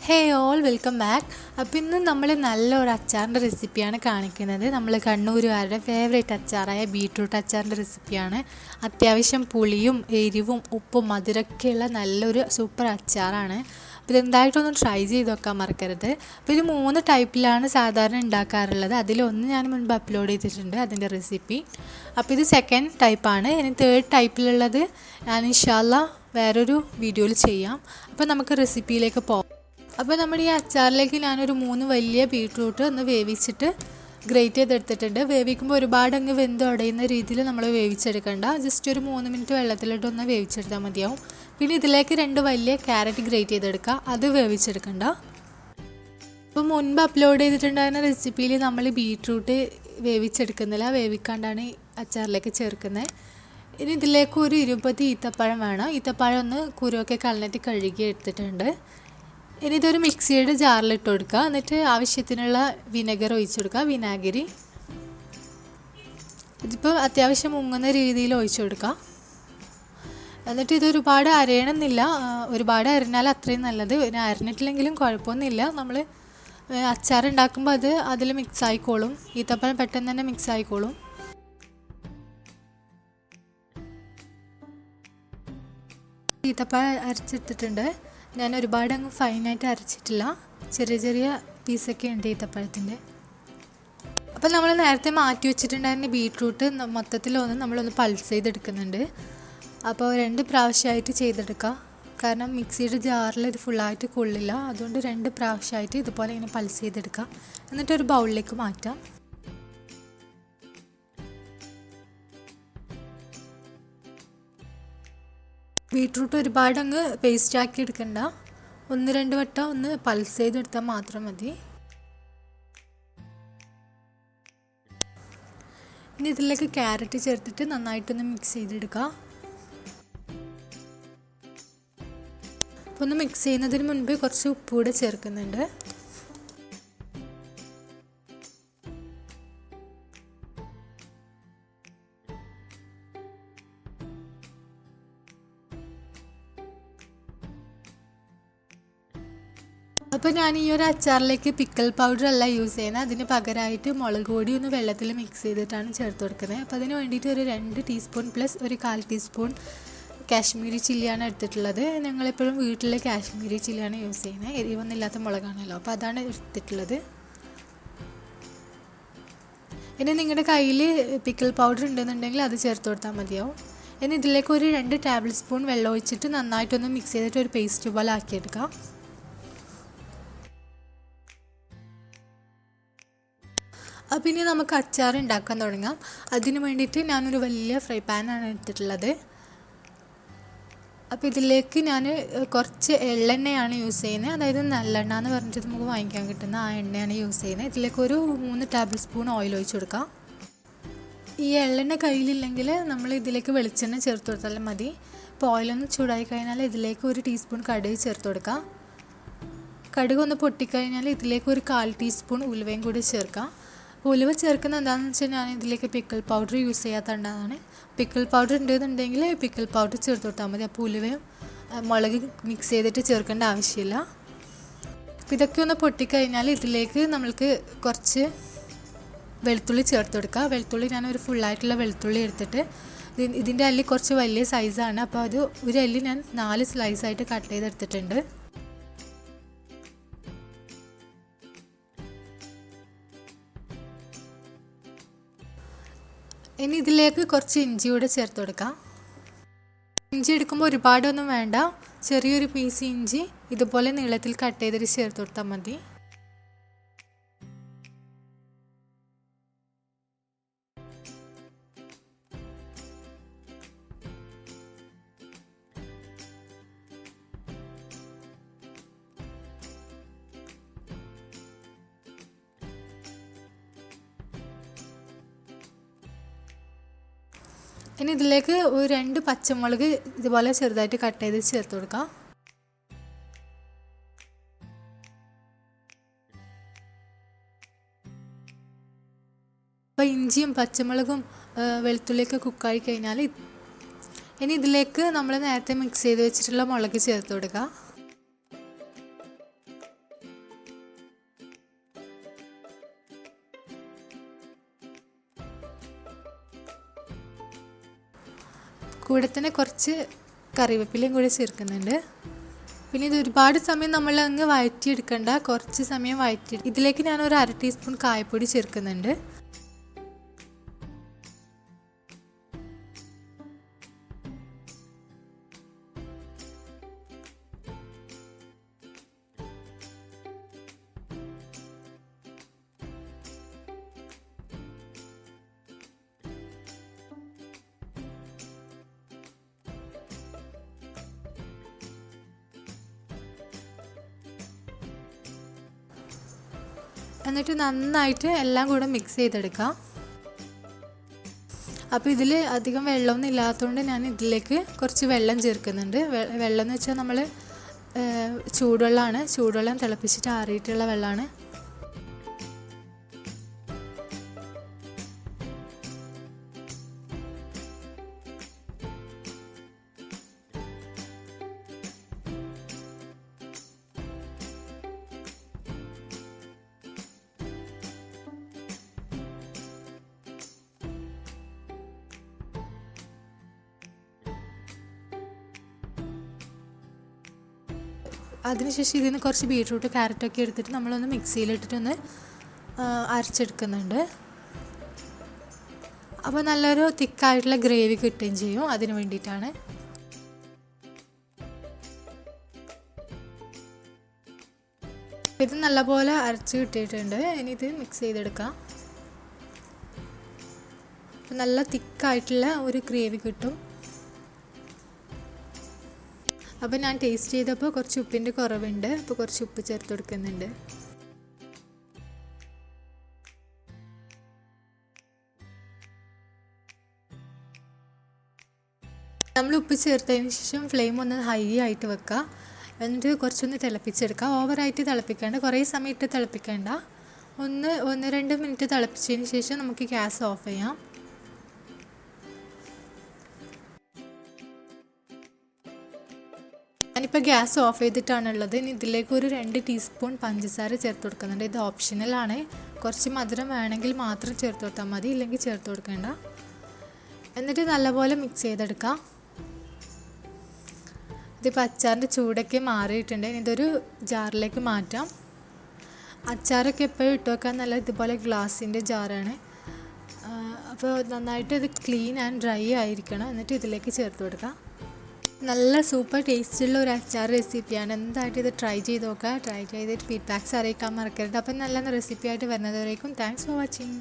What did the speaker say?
ഹേ all welcome back. അപ്പോൾ ഇന്ന് നമ്മൾ നല്ലൊരു അച്ചാറിൻ്റെ റെസിപ്പിയാണ് കാണിക്കുന്നത്. നമ്മൾ കണ്ണൂരുകാരുടെ ഫേവറേറ്റ് അച്ചാറായ ബീട്രൂട്ട് അച്ചാറിൻ്റെ റെസിപ്പിയാണ്. അത്യാവശ്യം പുളിയും എരിവും ഉപ്പും മധുരമൊക്കെയുള്ള നല്ലൊരു സൂപ്പർ അച്ചാറാണ്. അപ്പോൾ ഇതെന്തായിട്ടൊന്ന് ട്രൈ ചെയ്ത് നോക്കാൻ മറക്കരുത്. അപ്പോൾ ഇത് 3 ടൈപ്പിലാണ് സാധാരണ ഉണ്ടാക്കാറുള്ളത്. അതിലൊന്ന് ഞാൻ മുൻപ് അപ്ലോഡ് ചെയ്തിട്ടുണ്ട് അതിൻ്റെ റെസിപ്പി. അപ്പോൾ ഇത് സെക്കൻഡ് ടൈപ്പാണ്. ഇനി തേർഡ് ടൈപ്പിലുള്ളത് ഞാൻ ഇൻഷാല്ലാ വേറൊരു വീഡിയോയിൽ ചെയ്യാം. അപ്പോൾ നമുക്ക് റെസിപ്പിയിലേക്ക് പോകാം. അപ്പോൾ നമ്മുടെ ഈ അച്ചാറിലേക്ക് ഞാനൊരു 3 വലിയ ബീട്രൂട്ട് ഒന്ന് വേവിച്ചിട്ട് ഗ്രേറ്റ് ചെയ്തെടുത്തിട്ടുണ്ട്. വേവിക്കുമ്പോൾ ഒരുപാട് അങ്ങ് വെന്ത് ഉടയുന്ന രീതിയിൽ നമ്മൾ വേവിച്ചെടുക്കണ്ട. ജസ്റ്റ് ഒരു 3 മിനിറ്റ് വെള്ളത്തിലിട്ടൊന്ന് വേവിച്ചെടുത്താൽ മതിയാവും. പിന്നെ ഇതിലേക്ക് 2 വലിയ ക്യാരറ്റ് ഗ്രേറ്റ് ചെയ്തെടുക്കുക, അത് വേവിച്ചെടുക്കണ്ട. അപ്പോൾ മുൻപ് അപ്ലോഡ് ചെയ്തിട്ടുണ്ടായിരുന്ന റെസിപ്പിയിൽ നമ്മൾ ബീട്രൂട്ട് വേവിച്ചെടുക്കുന്നില്ല, വേവിക്കാണ്ടാണ് അച്ചാറിലേക്ക് ചേർക്കുന്നത്. ഇനി ഇതിലേക്ക് ഒരു 20 ഈത്തപ്പഴം വേണം. ഈത്തപ്പഴം ഒന്ന് കുരുവൊക്കെ കളഞ്ഞിട്ട് കഴുകി എടുത്തിട്ടുണ്ട്. ഇനി ഇതൊരു മിക്സിയുടെ ജാറിലിട്ട് കൊടുക്കുക. എന്നിട്ട് ആവശ്യത്തിനുള്ള വിനെഗർ ഒഴിച്ചു കൊടുക്കുക. വിനാഗിരി ഇതിപ്പോൾ അത്യാവശ്യം മുങ്ങുന്ന രീതിയിൽ ഒഴിച്ചു കൊടുക്കുക. എന്നിട്ട് ഇത് ഒരുപാട് അരയണമെന്നില്ല, ഒരുപാട് അരഞ്ഞാൽ അത്രയും നല്ലത്. പിന്നെ അരഞ്ഞിട്ടില്ലെങ്കിലും കുഴപ്പമൊന്നുമില്ല. നമ്മൾ അച്ചാർ ഉണ്ടാക്കുമ്പോൾ അതിൽ മിക്സ് ആയിക്കോളും. ഈത്തപ്പഴം പെട്ടെന്ന് തന്നെ മിക്സ് ആയിക്കോളും. ഈത്തപ്പഴം അരച്ചെടുത്തിട്ടുണ്ട്. ഞാൻ ഒരുപാട് അങ്ങ് ഫൈനായിട്ട് അരച്ചിട്ടില്ല, ചെറിയ ചെറിയ പീസൊക്കെ ഉണ്ട് ഈത്തപ്പഴത്തിൻ്റെ. അപ്പോൾ നമ്മൾ നേരത്തെ മാറ്റി വെച്ചിട്ടുണ്ടായിരുന്ന ബീട്രൂട്ട് മൊത്തത്തിലൊന്ന് നമ്മളൊന്ന് പൾസ് ചെയ്തെടുക്കുന്നുണ്ട്. അപ്പോൾ 2 പ്രാവശ്യമായിട്ട് ചെയ്തെടുക്കുക. കാരണം മിക്സിയുടെ ജാറിൽ ഇത് ഫുള്ളായിട്ട് കൊള്ളില്ല. അതുകൊണ്ട് 2 പ്രാവശ്യമായിട്ട് ഇതുപോലെ ഇങ്ങനെ പൾസ് ചെയ്തെടുക്കുക. എന്നിട്ടൊരു ബൗളിലേക്ക് മാറ്റാം. ബീട്രൂട്ട് ഒരുപാട് അങ്ങ് പേസ്റ്റ് ആക്കി എടുക്കണ്ട. 1-2 വട്ടം ഒന്ന് പൾസ് ചെയ്തെടുത്താൽ മാത്രം മതി. ഇനി ഇതിലേക്ക് ക്യാരറ്റ് ചേർത്തിട്ട് നന്നായിട്ടൊന്ന് മിക്സ് ചെയ്തെടുക്കുക. അപ്പോൾ ഒന്ന് മിക്സ് ചെയ്യുന്നതിന് മുൻപ് കുറച്ച് ഉപ്പ് കൂടെ ചേർക്കുന്നുണ്ട്. അപ്പോൾ ഞാൻ ഈ ഒരു അച്ചാറിലേക്ക് പിക്കിൾ പൗഡർ അല്ല യൂസ് ചെയ്യുന്നത്. അതിന് പകരമായിട്ട് മുളക് പൊടി ഒന്ന് വെള്ളത്തിൽ മിക്സ് ചെയ്തിട്ടാണ് ചേർത്ത് കൊടുക്കുന്നത്. അപ്പോൾ അതിന് വേണ്ടിയിട്ട് ഒരു 2 ടീസ്പൂൺ പ്ലസ് ഒരു 1/4 ടീസ്പൂൺ കാശ്മീരി ചില്ലിയാണ് എടുത്തിട്ടുള്ളത്. ഞങ്ങളെപ്പോഴും വീട്ടിൽ കാശ്മീരി ചില്ലിയാണ് യൂസ് ചെയ്യുന്നത്. എരിവൊന്നും ഇല്ലാത്ത മുളകാണല്ലോ, അപ്പോൾ അതാണ് എടുത്തിട്ടുള്ളത്. ഇനി നിങ്ങളുടെ കയ്യിൽ പിക്കിൾ പൗഡർ ഉണ്ടെന്നുണ്ടെങ്കിൽ അത് ചേർത്ത് കൊടുത്താൽ മതിയാവും. ഇനി ഇതിലേക്ക് ഒരു 2 ടേബിൾ സ്പൂൺ വെള്ളം ഒഴിച്ചിട്ട് നന്നായിട്ടൊന്ന് മിക്സ് ചെയ്തിട്ട് ഒരു പേസ്റ്റ് പോലെ ആക്കിയെടുക്കാം. അപ്പോൾ ഇനി നമുക്ക് അച്ചാർ ഉണ്ടാക്കാൻ തുടങ്ങാം. അതിന് വേണ്ടിയിട്ട് ഞാനൊരു വലിയ ഫ്രൈ പാനാണ് എടുത്തിട്ടുള്ളത്. അപ്പോൾ ഇതിലേക്ക് ഞാൻ കുറച്ച് എള്ളെണ്ണയാണ് യൂസ് ചെയ്യുന്നത്. അതായത് നല്ലെണ്ണ എന്ന് പറഞ്ഞിട്ട് നമുക്ക് വാങ്ങിക്കാൻ കിട്ടുന്ന ആ എണ്ണയാണ് യൂസ് ചെയ്യുന്നത്. ഇതിലേക്ക് ഒരു 3 ടേബിൾ സ്പൂൺ ഓയിൽ ഒഴിച്ച് കൊടുക്കാം. ഈ എള്ളെണ്ണ കയ്യിലില്ലെങ്കിൽ നമ്മൾ ഇതിലേക്ക് വെളിച്ചെണ്ണ ചേർത്ത് കൊടുത്താലും മതി. ഇപ്പോൾ ഓയിലൊന്ന് ചൂടായി കഴിഞ്ഞാൽ ഇതിലേക്ക് ഒരു ടീസ്പൂൺ കടുക് ചേർത്ത് കൊടുക്കാം. കടുക് ഒന്ന് പൊട്ടിക്കഴിഞ്ഞാൽ ഇതിലേക്ക് ഒരു 1/4 ടീസ്പൂൺ ഉലുവയും കൂടി ചേർക്കാം. ഉലുവ ചേർക്കുന്നത് എന്താണെന്ന് വെച്ചാൽ ഞാൻ ഇതിലേക്ക് പിക്കിൾ പൗഡർ യൂസ് ചെയ്യാത്തതാണ്. പിക്കിൾ പൗഡർ ഉണ്ടെന്നുണ്ടെങ്കിൽ പിക്കിൾ പൗഡർ ചേർത്ത് കൊടുത്താൽ മതി. അപ്പോൾ ഉലുവയും മുളക് മിക്സ് ചെയ്തിട്ട് ചേർക്കേണ്ട ആവശ്യമില്ല. അപ്പോൾ ഇതൊക്കെ ഒന്ന് പൊട്ടിക്കഴിഞ്ഞാൽ ഇതിലേക്ക് നമ്മൾക്ക് കുറച്ച് വെളുത്തുള്ളി ചേർത്ത് കൊടുക്കുക. വെളുത്തുള്ളി ഞാനൊരു ഫുള്ളായിട്ടുള്ള വെളുത്തുള്ളി എടുത്തിട്ട് ഇതിൻ്റെ അല്ലി കുറച്ച് വലിയ സൈസാണ്. അപ്പോൾ അത് ഒരു അല്ലി ഞാൻ 4 സ്ലൈസായിട്ട് കട്ട് ചെയ്തെടുത്തിട്ടുണ്ട്. ഇനി ഇതിലേക്ക് കുറച്ച് ഇഞ്ചി കൂടെ ചേർത്ത് കൊടുക്കാം. ഇഞ്ചി എടുക്കുമ്പോൾ ഒരുപാടൊന്നും വേണ്ട, ചെറിയൊരു പീസ് ഇഞ്ചി ഇതുപോലെ നീളത്തിൽ കട്ട് ചെയ്തിട്ട് ചേർത്ത് കൊടുത്താൽ മതി. ഇനി ഇതിലേക്ക് ഒരു 2 പച്ചമുളക് ഇതുപോലെ ചെറുതായിട്ട് കട്ട് ചെയ്ത് ചേർത്ത് കൊടുക്കാം. അപ്പോൾ ഇഞ്ചിയും പച്ചമുളകും വെളുത്തുള്ളിയൊക്കെ കുക്കായി കഴിഞ്ഞാൽ ഇനി ഇതിലേക്ക് നമ്മൾ നേരത്തെ മിക്സ് ചെയ്ത് വെച്ചിട്ടുള്ള മുളക് ചേർത്ത് കൊടുക്കുക. കൂടെ തന്നെ കുറച്ച് കറിവേപ്പിലയും കൂടി ചേർക്കുന്നുണ്ട്. പിന്നെ ഇത് ഒരുപാട് സമയം നമ്മൾ അങ്ങ് വഴറ്റിയെടുക്കണ്ട, കുറച്ച് സമയം വഴറ്റി. ഇതിലേക്ക് ഞാൻ ഒരു 1/2 ടീസ്പൂൺ കായപ്പൊടി ചേർക്കുന്നുണ്ട്. എന്നിട്ട് നന്നായിട്ട് എല്ലാം കൂടെ മിക്സ് ചെയ്തെടുക്കാം. അപ്പോൾ ഇതിൽ അധികം വെള്ളമൊന്നും ഇല്ലാത്തതുകൊണ്ട് ഞാൻ ഇതിലേക്ക് കുറച്ച് വെള്ളം ചേർക്കുന്നുണ്ട്. വെള്ളം എന്ന് വെച്ചാൽ നമ്മൾ ചൂടുവെള്ളമാണ്, ചൂടുവെള്ളം തിളപ്പിച്ചിട്ട് ആറിയിട്ടുള്ള വെള്ളമാണ്. അതിനുശേഷം ഇതിൽ നിന്ന് കുറച്ച് ബീട്രൂട്ട് ക്യാരറ്റൊക്കെ എടുത്തിട്ട് നമ്മളൊന്ന് മിക്സിയിലിട്ടിട്ടൊന്ന് അരച്ചെടുക്കുന്നുണ്ട്. അപ്പോൾ നല്ലൊരു തിക്കായിട്ടുള്ള ഗ്രേവി കിട്ടുകയും ചെയ്യും. അതിന് വേണ്ടിയിട്ടാണ്. ഇത് നല്ലപോലെ അരച്ച് കിട്ടിയിട്ടുണ്ട്. ഇനി ഇത് മിക്സ് ചെയ്തെടുക്കാം. നല്ല തിക്കായിട്ടുള്ള ഒരു ഗ്രേവി കിട്ടും. അപ്പോൾ ഞാൻ ടേസ്റ്റ് ചെയ്തപ്പോൾ കുറച്ച് ഉപ്പിൻ്റെ കുറവുണ്ട്. അപ്പോൾ കുറച്ച് ഉപ്പ് ചേർത്ത് കൊടുക്കുന്നുണ്ട്. നമ്മൾ ഉപ്പ് ചേർത്തതിന് ശേഷം ഫ്ലെയിം ഒന്ന് ഹൈ ആയിട്ട് വെക്കുക. എന്നിട്ട് കുറച്ചൊന്ന് തിളപ്പിച്ചെടുക്കുക. ഓവറായിട്ട് തിളപ്പിക്കേണ്ട, കുറേ സമയം ഇട്ട് തിളപ്പിക്കേണ്ട. 1-2 മിനിറ്റ് തിളപ്പിച്ചതിന് ശേഷം നമുക്ക് ഗ്യാസ് ഓഫ് ചെയ്യാം. ഞാനിപ്പോൾ ഗ്യാസ് ഓഫ് ചെയ്തിട്ടാണുള്ളത്. ഇനി ഇതിലേക്ക് ഒരു 2 ടീസ്പൂൺ പഞ്ചസാര ചേർത്ത് കൊടുക്കുന്നുണ്ട്. ഇത് ഓപ്ഷണലാണ്. കുറച്ച് മധുരം വേണമെങ്കിൽ മാത്രം ചേർത്ത് കൊടുത്താൽ മതി, ഇല്ലെങ്കിൽ ചേർത്ത് കൊടുക്കേണ്ട. എന്നിട്ട് നല്ലപോലെ മിക്സ് ചെയ്തെടുക്കാം. ഇതിപ്പോൾ അച്ചാറിൻ്റെ ചൂടൊക്കെ മാറിയിട്ടുണ്ട്. ഇനി ഇതൊരു ജാറിലേക്ക് മാറ്റാം. അച്ചാറൊക്കെ എപ്പോഴും ഇട്ട് വെക്കാൻ നല്ല ഇതുപോലെ ഗ്ലാസിൻ്റെ ജാറാണ്. അപ്പോൾ നന്നായിട്ട് ഇത് ക്ലീൻ ആൻഡ് ഡ്രൈ ആയിരിക്കണം. എന്നിട്ട് ഇതിലേക്ക് ചേർത്ത് കൊടുക്കാം. നല്ല സൂപ്പർ ടേസ്റ്റുള്ള ഒരു അച്ചാർ റെസിപ്പിയാണ്. എന്തായിട്ട് ഇത് ട്രൈ ചെയ്ത് നോക്കുക. ട്രൈ ചെയ്തിട്ട് ഫീഡ്ബാക്ക്സ് അറിയിക്കാൻ മറക്കരുത്. അപ്പം നല്ല റെസിപ്പി ആയിട്ട് വരുന്നതുവരേക്കും താങ്ക്സ് ഫോർ വാച്ചിങ്.